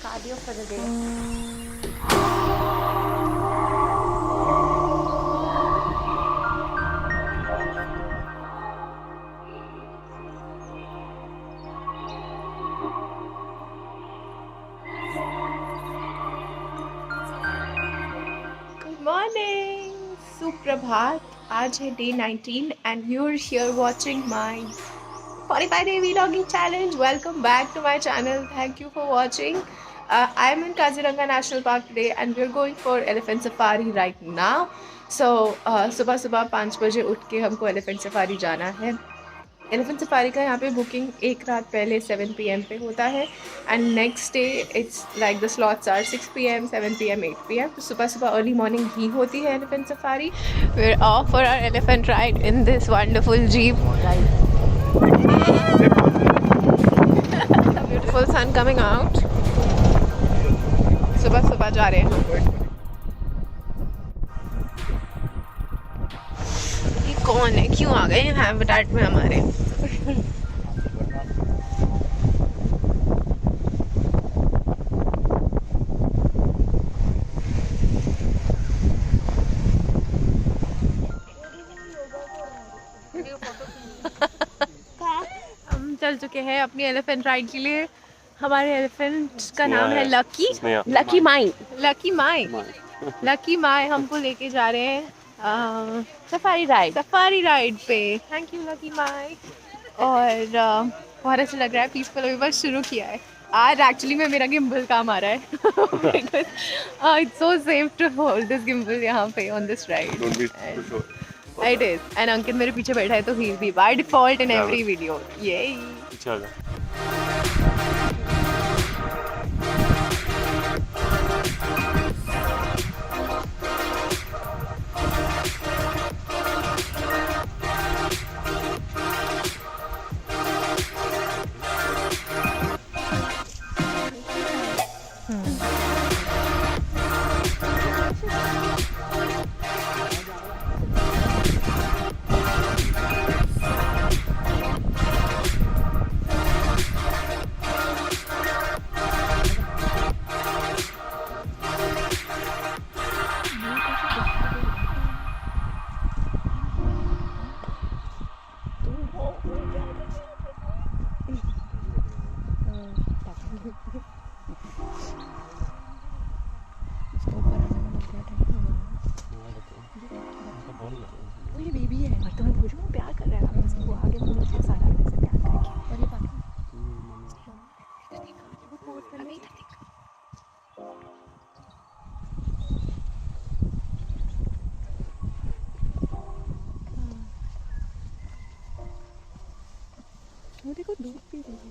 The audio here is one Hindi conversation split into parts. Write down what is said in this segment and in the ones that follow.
cardio for the day. Good morning, सुप्रभात. आज है day 19 and you're here watching my 45-day vlogging challenge. Welcome back to my channel. Thank you for watching. I'm in Kaziranga National Park today and we're going for elephant safari right now. So सुबह सुबह 5 बजे उठ के हमको elephant safari जाना है. एलिफेंट सफारी का यहाँ पे बुकिंग एक रात पहले 7 PM पे होता है and next day it's like the slots are 6 PM, 7 PM, 8 PM. तो सुबह सुबह अर्ली मॉर्निंग ही होती है elephant safari. We are off for our elephant ride in this wonderful jeep. Beautiful sun coming out. सुबह सुबह जा रहे हैं. ये कौन है, क्यों आ गए हैबिटेट में हमारे? हम चल चुके हैं अपनी एलिफेंट राइड के लिए. हमारे एलिफेंट का नाम है लकी. Lucky Mine. लकी माई. लकी माई हमको लेके जा रहे हैं Safari ride. सफारी राइड पे. थैंक यू लकी माई. और बहुत अच्छा लग रहा है. पीसफुल अभी बस शुरू किया है. आज एक्चुअली में मेरा गिम्बल काम आ रहा है. It's so safe to hold this gimbal यहाँ पे on this ride. It is. And Ankit मेरे पीछे बैठा है तो he be by default in every video. ये मेरी बेबी है. और तुम्हें पूछो वो प्यार कर रहा है उसको आगे मुझे से सारा ऐसे प्यार करके. और ये बात वो पोज कर रही है. वो देखो दूध पी रही है.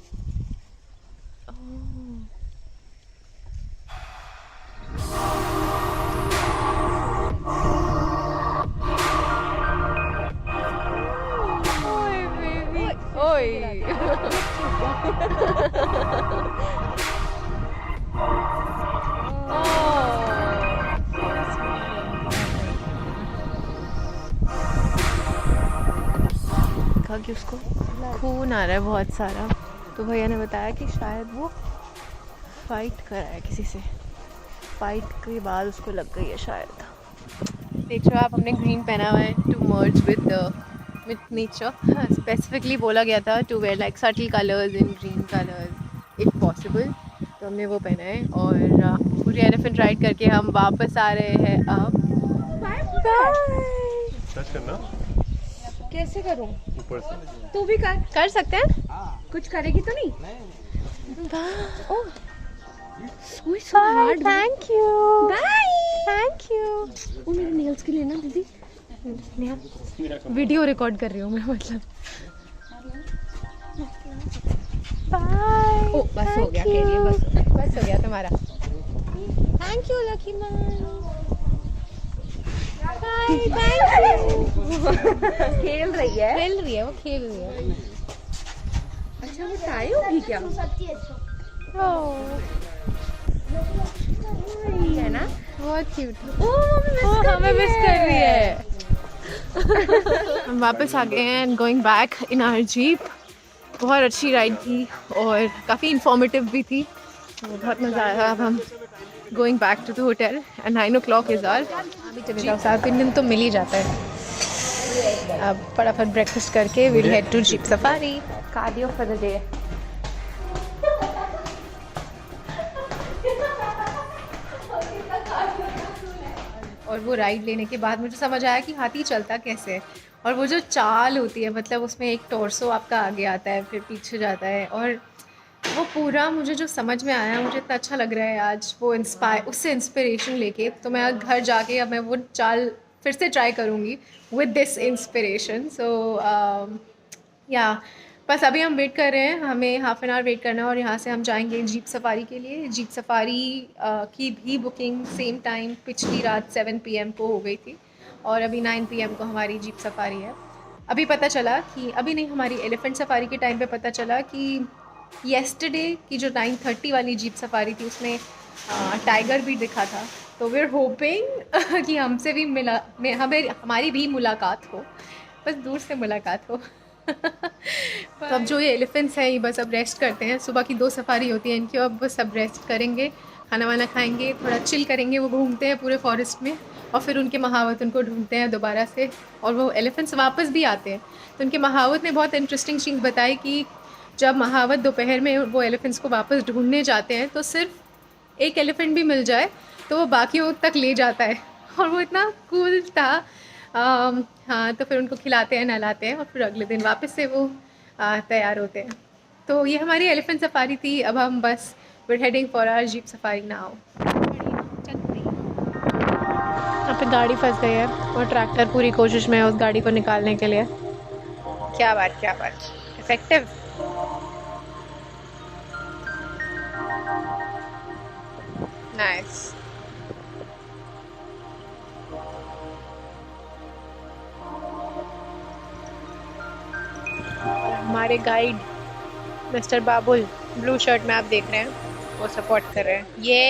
कि उसको खून आ रहा है बहुत सारा. तो भैया ने बताया कि शायद वो फाइट कर रहा है किसी से. फाइट के बाद उसको लग गई है शायद. देख रहे हो आप, हमने ग्रीन पहना हुआ है to merge with nature. Specifically बोला गया था to wear like subtle colours in green colours if possible. तो हमने वो पहना है. और पूरी एलिफेंट राइड करके हम वापस आ रहे हैं अब. कैसे करूं? ऊपर से. तू भी कर सकते हैं. कुछ करेगी तो नहीं? Thank you. Bye. Thank you. वो मेरे नेल्स के लिए ना दीदी. वीडियो रिकॉर्ड कर रही हूँ मैं, मतलब. बाय. ओ बस हो गया के लिए. बस हो गया तुम्हारा. Thank you lucky man. खेल रही है वो खेल रही है. अच्छा वो टाई होगी क्या? है ना, बहुत क्यूट. हमें मिस कर रही है. हम वापस आ गए हैं and going back in our jeep. बहुत अच्छी राइड थी और काफ़ी इंफॉर्मेटिव भी थी. बहुत मज़ा आया। अब हम going back to the hotel and 9 o'clock is our. अभी चले जाओ, साउथ इंडियन तो मिल ही जाता है। अब फटाफट ब्रेकफास्ट करके will head to jeep safari. Cardio for the day. और वो राइड लेने के बाद मुझे समझ आया कि हाथी चलता कैसे है। और वो जो चाल होती है, मतलब उसमें एक टॉर्सो आपका आगे आता है, फिर पीछे जाता है, और वो पूरा मुझे जो समझ में आया, मुझे इतना अच्छा लग रहा है आज वो उससे इंस्पिरेशन लेके। तो मैं घर जाके अब मैं वो चाल फिर से ट्राई करूँगी विद दिस इंस्पिरेशन। सो या बस अभी हम वेट कर रहे हैं, हमें हाफ एन आवर वेट करना है और यहाँ से हम जाएंगे जीप सफारी के लिए। जीप सफारी की भी बुकिंग सेम टाइम पिछली रात 7 PM को हो गई थी और अभी 9 PM को हमारी जीप सफारी है। अभी पता चला कि अभी नहीं, हमारी एलिफेंट सफारी के टाइम पे पता चला कि येस्टरडे की जो 9:30 वाली जीप सफारी थी उसमें टाइगर भी दिखा था। तो वी आर होपिंग कि हमसे भी हमारी भी मुलाकात हो, बस दूर से मुलाकात हो। तो अब जो ये एलिफेंट्स हैं ये बस अब रेस्ट करते हैं। सुबह की 2 सफारी होती है इनकी, अब बस अब रेस्ट करेंगे, खाना वाना खाएंगे, थोड़ा चिल करेंगे। वो घूमते हैं पूरे फॉरेस्ट में और फिर उनके महावत उनको ढूंढते हैं दोबारा से, और वो एलिफेंट्स वापस भी आते हैं। तो उनके महावत ने बहुत इंटरेस्टिंग चीज़ बताई कि जब महावत दोपहर में वो एलिफेंट्स को वापस ढूंढने जाते हैं तो सिर्फ एक एलिफेंट भी मिल जाए तो वो बाकियों तक ले जाता है। और वो इतना कूल था। हाँ, तो फिर उनको खिलाते हैं, नहलाते हैं और फिर अगले दिन वापस से वो तैयार होते हैं। तो ये हमारी एलिफेंट सफारी थी। अब हम बस we're heading for our jeep safari now. यहाँ पे गाड़ी फंस गई है और ट्रैक्टर पूरी कोशिश में है उस गाड़ी को निकालने के लिए। क्या बात, क्या बात, इफेक्टिव। नाइस। हमारे गाइड मिस्टर बाबुल ब्लू शर्ट में आप देख रहे हैं, वो सपोर्ट कर रहे हैं। ये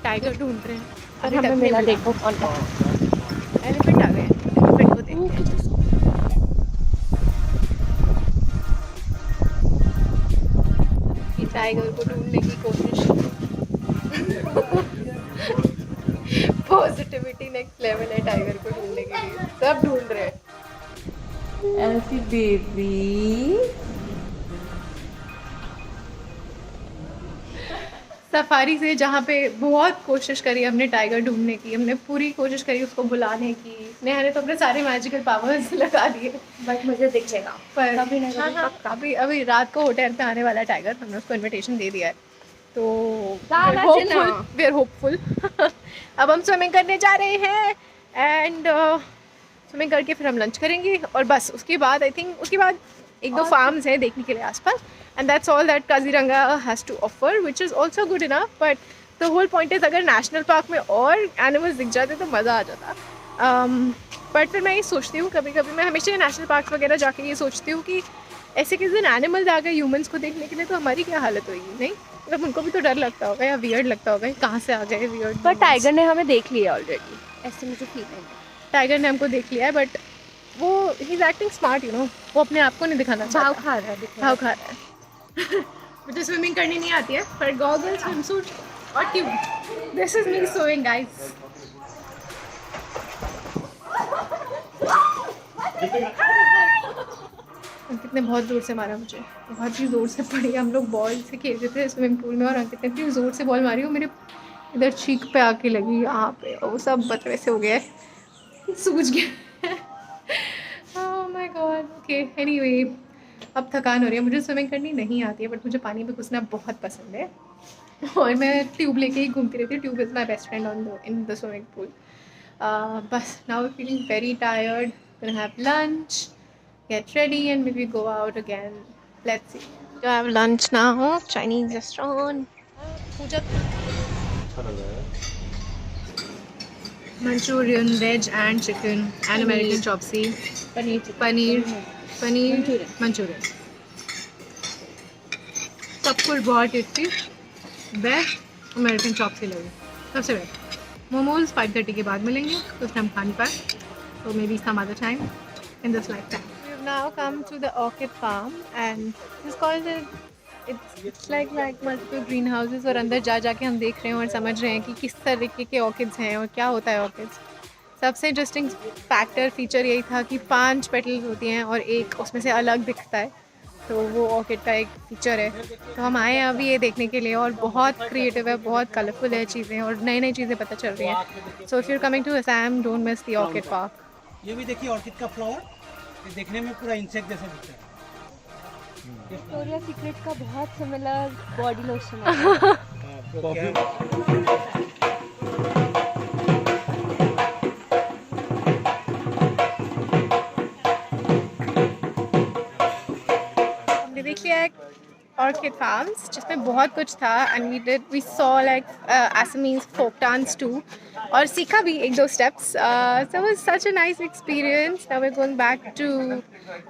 टाइगर ढूंढ रहे हैं। अरे हमें मिला, देखो कौन था। एलिफेंट आ गए, एलिफेंट को देखते हैं। टाइगर को ढूंढने की कोशिश। पॉजिटिविटी नेक्स्ट लेवल है टाइगर को ढूंढने के लिए, सब ढूंढ रहे हैं। एल्फी बेबी। सफारी से जहाँ पे बहुत कोशिश करी हमने टाइगर ढूंढने की, हमने पूरी कोशिश करी उसको बुलाने की। नेहा ने तो अपने सारे मैजिकल पावर्स लगा दिए, बट मुझे दिख जाएगा पर कभी ना कभी पक्का। अभी रात को होटल पे आने वाला टाइगर, हमने उसको इनविटेशन दे दिया है। तो वी आर होपफुल। अब हम स्विमिंग करने जा रहे हैं एंड स्विमिंग करके फिर हम लंच करेंगे और बस उसके बाद आई थिंक उसके बाद 1-2 फार्म्स हैं देखने के लिए आसपास, and that's all that Kaziranga has to offer, which is also good enough. But the whole point is अगर नेशनल पार्क में और एनिमल्स दिख जाते तो मज़ा आ जाता। बट फिर मैं ये सोचती हूँ, कभी कभी मैं हमेशा नेशनल पार्क वगैरह जाके ये सोचती हूँ कि ऐसे किसी दिन एनिमल्स आ गए ह्यूमंस को देखने के लिए तो हमारी क्या हालत होगी। नहीं मतलब उनको भी तो डर लगता होगा या वियर्ड लगता होगा, कहाँ से आ गए वियर्ड। पर टाइगर ने हमें देख लिया ऑलरेडी, ऐसे मुझे फील है। टाइगर ने हमको देख लिया है, बट वो he is acting smart, you know, वो अपने आप को नहीं दिखाना चाहता। भाव खा रहा है, भाव खा रहा है। मुझे स्विमिंग करनी नहीं आती है, पर गॉगल्स, स्विमसूट और tube, this is me swimming guys. कितने बहुत ज़ोर से मारा मुझे, बहुत ही ज़ोर से पड़ी। हम लोग बॉल से खेल रहे थे स्विमिंग पूल में और अंकित ने इतनी ज़ोर से बॉल मारी वो मेरे इधर चीक पे आके लगी, यहाँ पे, और वो सब बच वैसे हो गया है, सूज गया। Oh my God. Okay, anyway, अब थकान हो रही है। मुझे स्विमिंग करनी नहीं आती है, बट मुझे पानी में घुसना बहुत पसंद है और मैं ट्यूब लेके ही घूमती रहती हूँ। Tube is my best friend in the swimming pool. बस now feeling very tired, gonna have lunch, get ready and maybe go out again. Let's see. So I have lunch now, Chinese restaurant. Pooja Manchurian, veg and chicken and American chopsy. Paneer Manchurian. सब कुछ बहुत टेस्टी, बेस्ट अमेरिकन चॉप से लगे, सबसे बेस्ट। मोमोज 5:30 के बाद मिलेंगे, उस टाइम खा नहीं पाए, तो may be some other time in this lifetime. We have now come to the orchid farm and this is called it's like multiple greenhouses और अंदर जा जाके हम देख रहे हैं और समझ रहे हैं कि किस तरीके के ऑर्किड्स हैं और क्या होता है ऑर्किड्स। सबसे इंटरेस्टिंग फैक्टर फीचर यही था कि 5 पेटल्स होती हैं और एक उसमें से अलग दिखता है, तो वो ऑर्किड का एक फीचर है। तो हम आए हैं अभी ये देखने के लिए और बहुत क्रिएटिव है, बहुत कलरफुल है चीज़ें और नई नई चीज़ें पता चल रही हैं। So if you are coming to Assam, don't miss the orchid park. ये भी देखिए ऑर्किड का फ्लावर, ये देखने में पूरा इंसेक्ट जैसा दिखता है। विक्टोरिया सीक्रेट का बहुत सिमिलर बॉडी लोशन है। हमने देख लिया है ऑर्किड फार्म्स जिसमें बहुत कुछ था and we saw like Assamese folk dance too और सीखा भी 1-2 steps. So was such a nice experience. Now we are going back to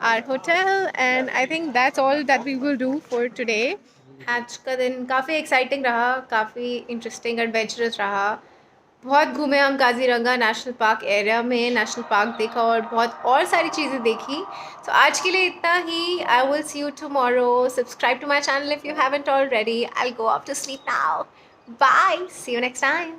our hotel and I think that's all that we will do for today. आज का दिन काफ़ी एक्साइटिंग रहा, काफ़ी इंटरेस्टिंग एडवेंचरस रहा। बहुत घूमे हम काजीरंगा नेशनल पार्क एरिया में, नेशनल पार्क देखा और बहुत और सारी चीज़ें देखी। तो आज के लिए इतना ही। I will see you tomorrow. Subscribe to my channel if you haven't already. I will go off to sleep now. Bye, see you next time.